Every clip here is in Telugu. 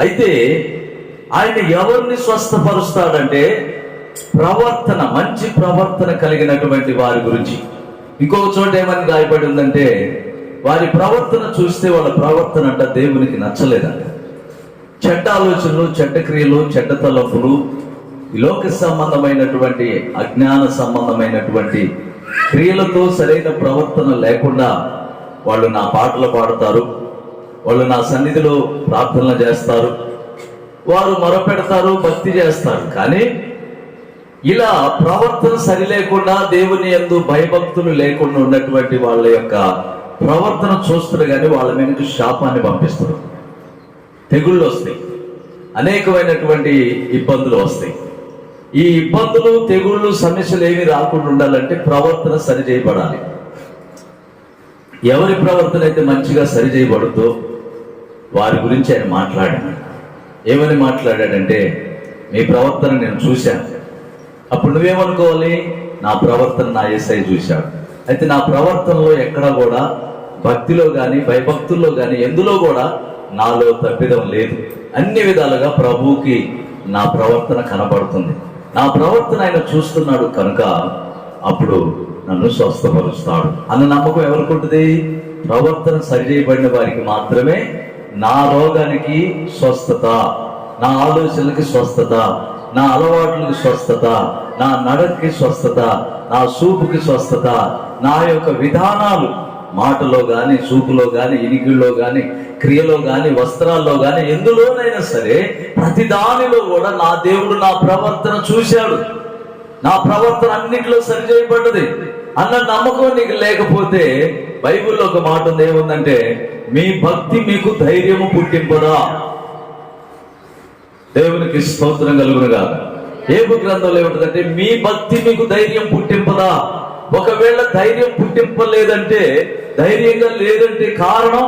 అయితే ఆయన ఎవరిని స్వస్థపరుస్తాడంటే ప్రవర్తన, మంచి ప్రవర్తన కలిగినటువంటి వారి గురించి. ఇంకొక చోట ఏమని రాయబడి ఉందంటే, వారి ప్రవర్తన చూస్తే వాళ్ళ ప్రవర్తన అంట దేవునికి నచ్చలేదంట. చెడ్డ ఆలోచనలు, చెడ్డ క్రియలు, చెడ్డ తలంపులు, ఈ లోక సంబంధమైనటువంటి అజ్ఞాన సంబంధమైనటువంటి క్రియలతో సరైన ప్రవర్తన లేకుండా వాళ్ళు నా పాటలు పాడతారు, వాళ్ళు నా సన్నిధిలో ప్రార్థనలు చేస్తారు, వారు మొరపెడతారు, భక్తి చేస్తారు. కానీ ఇలా ప్రవర్తన సరి లేకుండా, దేవుని యందు భయభక్తులు లేకుండా ఉన్నటువంటి వాళ్ళ యొక్క ప్రవర్తన చూస్తారు. కానీ వాళ్ళ మీదకి శాపాన్ని పంపిస్తారు, తెగుళ్ళు వస్తాయి, అనేకమైనటువంటి ఇబ్బందులు వస్తాయి. ఈ ఇబ్బందులు, తెగుళ్ళు, సమస్యలు ఏమి రాకుండా ఉండాలంటే ప్రవర్తన సరి చేయబడాలి. ఎవరి ప్రవర్తన అయితే మంచిగా సరి చేయబడుతుందో వారి గురించి ఆయన మాట్లాడాడు. ఏమని మాట్లాడాడంటే, మీ ప్రవర్తన నేను చూశాను. అప్పుడు నువ్వేమనుకోవాలి? నా ప్రవర్తన నా యేసయ్య చూశాడు. అయితే నా ప్రవర్తనలో ఎక్కడా కూడా, భక్తిలో కానీ భయభక్తుల్లో కానీ ఎందులో కూడా నాలో తప్పిదం లేదు. అన్ని విధాలుగా ప్రభువుకి నా ప్రవర్తన కనబడుతుంది. నా ప్రవర్తన ఆయన చూస్తున్నాడు కనుక అప్పుడు నన్ను స్వస్థపరుస్తాడు అన్న నమ్మకం ఎవరికి ఉంటుంది? ప్రవర్తన సరిచేయబడిన వారికి మాత్రమే నా రోగానికి స్వస్థత, నా ఆలోచనలకి స్వస్థత, నా అలవాట్లకి స్వస్థత, నా నడకకి స్వస్థత, నా చూపుకి స్వస్థత, నా యొక్క విధానాలు, మాటలో కానీ, చూపులో కానీ, ఇనికిల్లో కానీ, క్రియలో కానీ, వస్త్రాల్లో కానీ, ఎందులోనైనా సరే ప్రతి దానిలో కూడా నా దేవుడు నా ప్రవర్తన చూశాడు. నా ప్రవర్తన అన్నింటిలో సరిచేయబడ్డది అన్న నమ్మకం నీకు లేకపోతే, బైబిల్లో ఒక మాట ఉంది, ఏముందంటే, మీ భక్తి మీకు ధైర్యము పుట్టింపదా. దేవునికి స్తోత్రం కలుగునుగా. ఏబు గ్రంథంలో ఏముంటుందంటే, మీ భక్తి మీకు ధైర్యం పుట్టింపదా. ఒకవేళ ధైర్యం పుట్టింపలేదంటే, ధైర్యంగా లేదంటే కారణం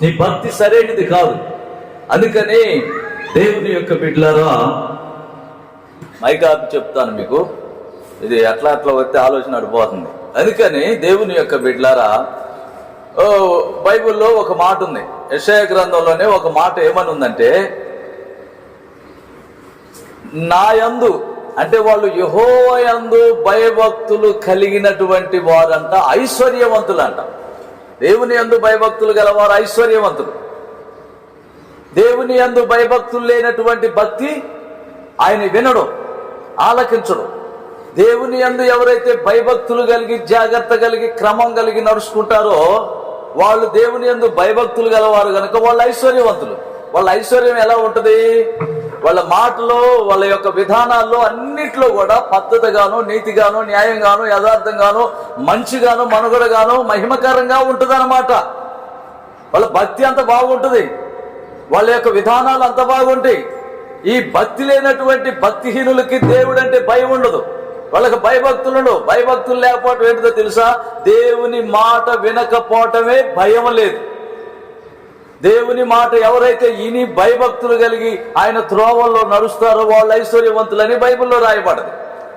నీ భక్తి సరైనది కాదు. అందుకని దేవుని యొక్క బిడ్డలారా, మైకాపు చెప్తాను మీకు, ఇది అట్లా వస్తే ఆలోచన అడిపోతుంది. అందుకని దేవుని యొక్క బిడ్డలారా, బైబిల్లో ఒక మాట ఉంది, యెషయా గ్రంథంలోనే ఒక మాట ఏమని ఉందంటే, నా యందు, అంటే వాళ్ళు యెహోవా యందు భయభక్తులు కలిగినటువంటి వారంట ఐశ్వర్యవంతులు అంట. దేవుని యందు భయభక్తులు గలవారు ఐశ్వర్యవంతులు. దేవుని యందు భయభక్తులు లేనటువంటి భక్తి ఆయన వినడు, ఆలకించడు. దేవుని యందు ఎవరైతే భయభక్తులు కలిగి, జాగ్రత్త కలిగి, క్రమం కలిగి నడుచుకుంటారో వాళ్ళు దేవుని యందు భయభక్తులు గలవారు కనుక వాళ్ళు ఐశ్వర్యవంతులు. వాళ్ళ ఐశ్వర్యం ఎలా ఉంటుంది? వాళ్ళ మాటలో, వాళ్ళ యొక్క విధానాల్లో అన్నిట్లో కూడా పద్ధతిగాను, నీతిగాను, న్యాయంగాను, యథార్థంగాను, మంచిగాను, మనుగడగాను, మహిమకరంగా ఉంటుంది అన్నమాట. వాళ్ళ భక్తి అంత బాగుంటుంది, వాళ్ళ యొక్క విధానాలు అంత బాగుంటాయి. ఈ భక్తి లేనటువంటి భక్తిహీనులకి దేవుడు అంటే భయం ఉండదు, వాళ్ళకి భయభక్తులు ఉండవు. భయభక్తులు లేకపోవటం ఏంటిదో తెలుసా? దేవుని మాట వినకపోవటమే భయం లేదు. దేవుని మాట ఎవరైతే ఇని భయభక్తులు కలిగి ఆయన త్రోవల్లో నడుస్తారో వాళ్ళు ఐశ్వర్యవంతులని బైబిల్లో రాయబడదు.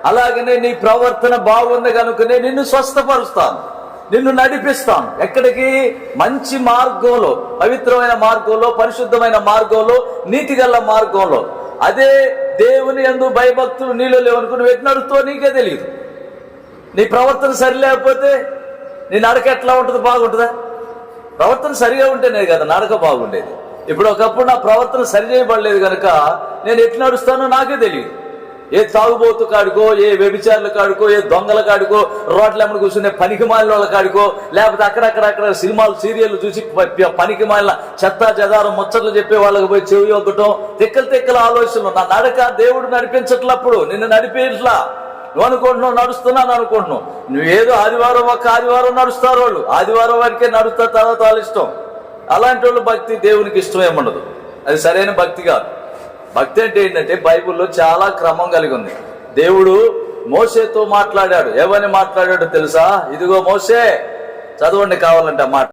అలాగనే నీ ప్రవర్తన బాగుంది కనుకనే నిన్ను స్వస్థపరుస్తాను, నిన్ను నడిపిస్తాను. ఎక్కడికి? మంచి మార్గంలో, పవిత్రమైన మార్గంలో, పరిశుద్ధమైన మార్గంలో, నీతిగల మార్గంలో. అదే దేవుని యందు భయభక్తులు నీలో లేవనుకుని నువ్వు ఎటు నడుస్తావో నీకే తెలియదు. నీ ప్రవర్తన సరి లేకపోతే నీ నడక ఎట్లా ఉంటుంది? బాగుంటుందా? ప్రవర్తన సరిగా ఉంటేనే కదా నడక బాగుండేది. ఇప్పుడు ఒకప్పుడు నా ప్రవర్తన సరి చేయబడలేదు కనుక నేను ఎట్లా నడుస్తానో నాకే తెలియదు. ఏ తాగుబోతు కాడుకో, ఏ వ్యభిచారుల కాడుకో, ఏ దొంగల కాడుకో, రోడ్ల ఎమ్మడి కూర్చునే పనికి మాలిన వాళ్ళ కాడుకో, లేకపోతే అక్కడక్కడ సినిమాలు, సీరియల్ చూసి పనికి మాలిన చెత్త చెదారం ముచ్చట్లు చెప్పే వాళ్ళకి పోయి చెవి ఒక్కటం, తిక్కల ఆలోచనలు. నా నడక దేవుడు నడిపించట్లప్పుడు, నిన్ను నడిపేట్లా. నువ్వు అనుకుంటున్నావు నడుస్తున్నాను అనుకుంటున్నావు. నువ్వేదో ఆదివారం నడుస్తారు వాళ్ళు, ఆదివారం వరకే నడుస్తారు, తర్వాత వాళ్ళ ఇష్టం. అలాంటి వాళ్ళు భక్తి దేవునికి ఇష్టం ఏముండదు, అది సరైన భక్తి కాదు. భక్తి అంటే ఏంటంటే బైబిల్లో చాలా క్రమం కలిగి ఉంది. దేవుడు మోషేతో మాట్లాడాడు. ఏమని మాట్లాడాడో తెలుసా? ఇదిగో మోషే, చదవండి కావాలంటే ఆ మాట.